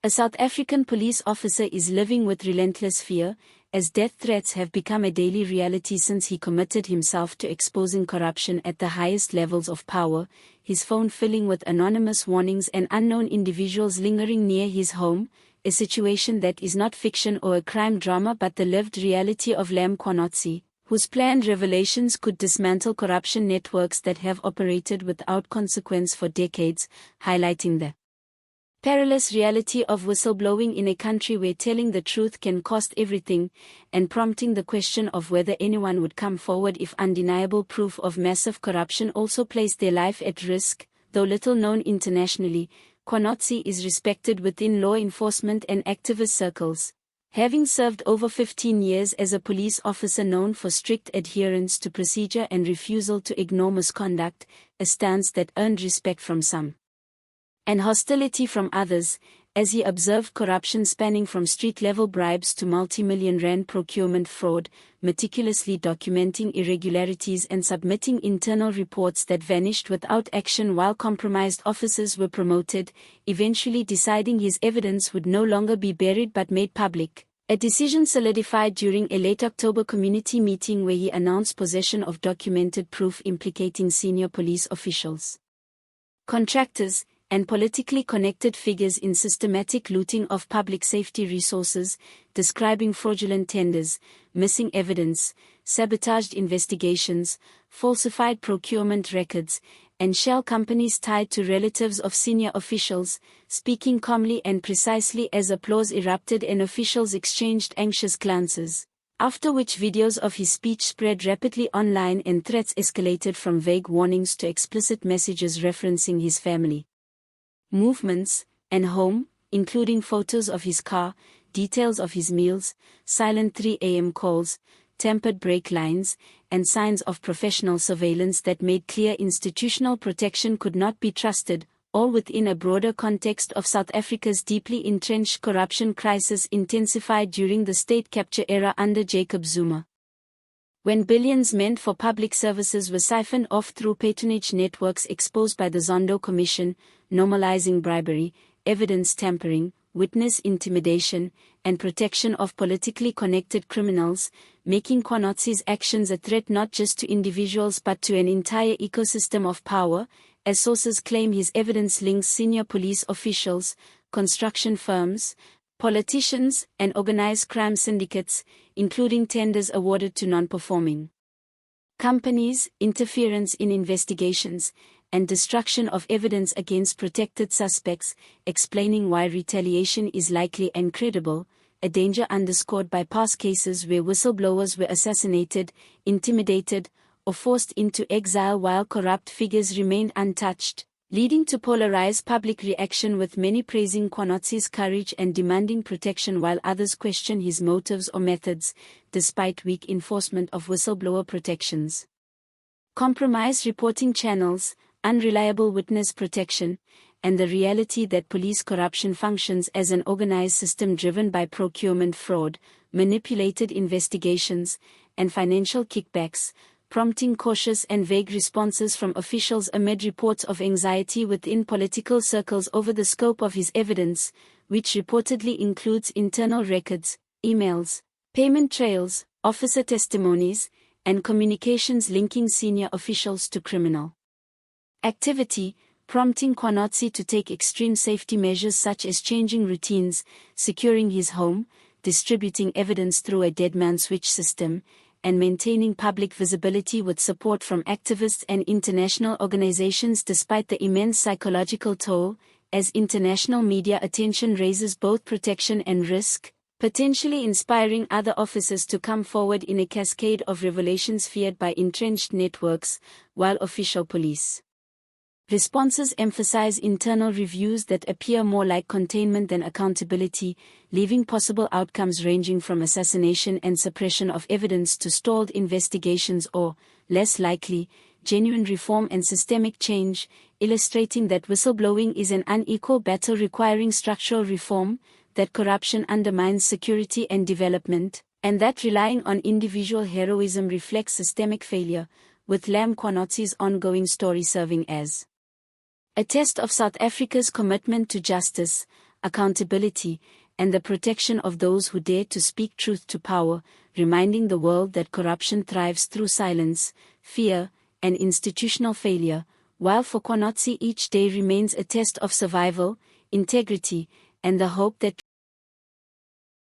A South African police officer is living with relentless fear, as death threats have become a daily reality since he committed himself to exposing corruption at the highest levels of power, his phone filling with anonymous warnings and unknown individuals lingering near his home, a situation that is not fiction or a crime drama but the lived reality of Mkhwanazi, whose planned revelations could dismantle corruption networks that have operated without consequence for decades, highlighting the perilous reality of whistleblowing in a country where telling the truth can cost everything, and prompting the question of whether anyone would come forward if undeniable proof of massive corruption also placed their life at risk. Though little known internationally, Mkhwanazi is respected within law enforcement and activist circles, having served over 15 years as a police officer known for strict adherence to procedure and refusal to ignore misconduct, a stance that earned respect from some and hostility from others, as he observed corruption spanning from street-level bribes to multi-million rand procurement fraud, meticulously documenting irregularities and submitting internal reports that vanished without action while compromised officers were promoted, eventually deciding his evidence would no longer be buried but made public, a decision solidified during a late October community meeting where he announced possession of documented proof implicating senior police officials, contractors, and politically connected figures in systematic looting of public safety resources, describing fraudulent tenders, missing evidence, sabotaged investigations, falsified procurement records, and shell companies tied to relatives of senior officials, speaking calmly and precisely as applause erupted and officials exchanged anxious glances, after which videos of his speech spread rapidly online and threats escalated from vague warnings to explicit messages referencing his family, movements, and home, including photos of his car, details of his meals, silent 3 a.m. calls, tempered brake lines, and signs of professional surveillance that made clear institutional protection could not be trusted, all within a broader context of South Africa's deeply entrenched corruption crisis intensified during the state capture era under Jacob Zuma, when billions meant for public services were siphoned off through patronage networks exposed by the Zondo Commission, normalizing bribery, evidence tampering, witness intimidation, and protection of politically connected criminals, making Mkhwanazi's actions a threat not just to individuals but to an entire ecosystem of power, as sources claim his evidence links senior police officials, construction firms, politicians, and organized crime syndicates, including tenders awarded to non-performing companies, interference in investigations, and destruction of evidence against protected suspects, explaining why retaliation is likely and credible, a danger underscored by past cases where whistleblowers were assassinated, intimidated, or forced into exile while corrupt figures remained untouched, leading to polarized public reaction with many praising Mkhwanazi's courage and demanding protection while others question his motives or methods, despite weak enforcement of whistleblower protections, compromised reporting channels, unreliable witness protection, and the reality that police corruption functions as an organized system driven by procurement fraud, manipulated investigations, and financial kickbacks, prompting cautious and vague responses from officials amid reports of anxiety within political circles over the scope of his evidence, which reportedly includes internal records, emails, payment trails, officer testimonies, and communications linking senior officials to criminal activity, prompting Mkhwanazi to take extreme safety measures such as changing routines, securing his home, distributing evidence through a dead man switch system, and maintaining public visibility with support from activists and international organizations despite the immense psychological toll, as international media attention raises both protection and risk, potentially inspiring other officers to come forward in a cascade of revelations feared by entrenched networks, while official police responses emphasize internal reviews that appear more like containment than accountability, leaving possible outcomes ranging from assassination and suppression of evidence to stalled investigations or, less likely, genuine reform and systemic change, illustrating that whistleblowing is an unequal battle requiring structural reform, that corruption undermines security and development, and that relying on individual heroism reflects systemic failure, with Mkhwanazi's ongoing story serving as a test of South Africa's commitment to justice, accountability, and the protection of those who dare to speak truth to power, reminding the world that corruption thrives through silence, fear, and institutional failure, while for Mkhwanazi each day remains a test of survival, integrity, and the hope that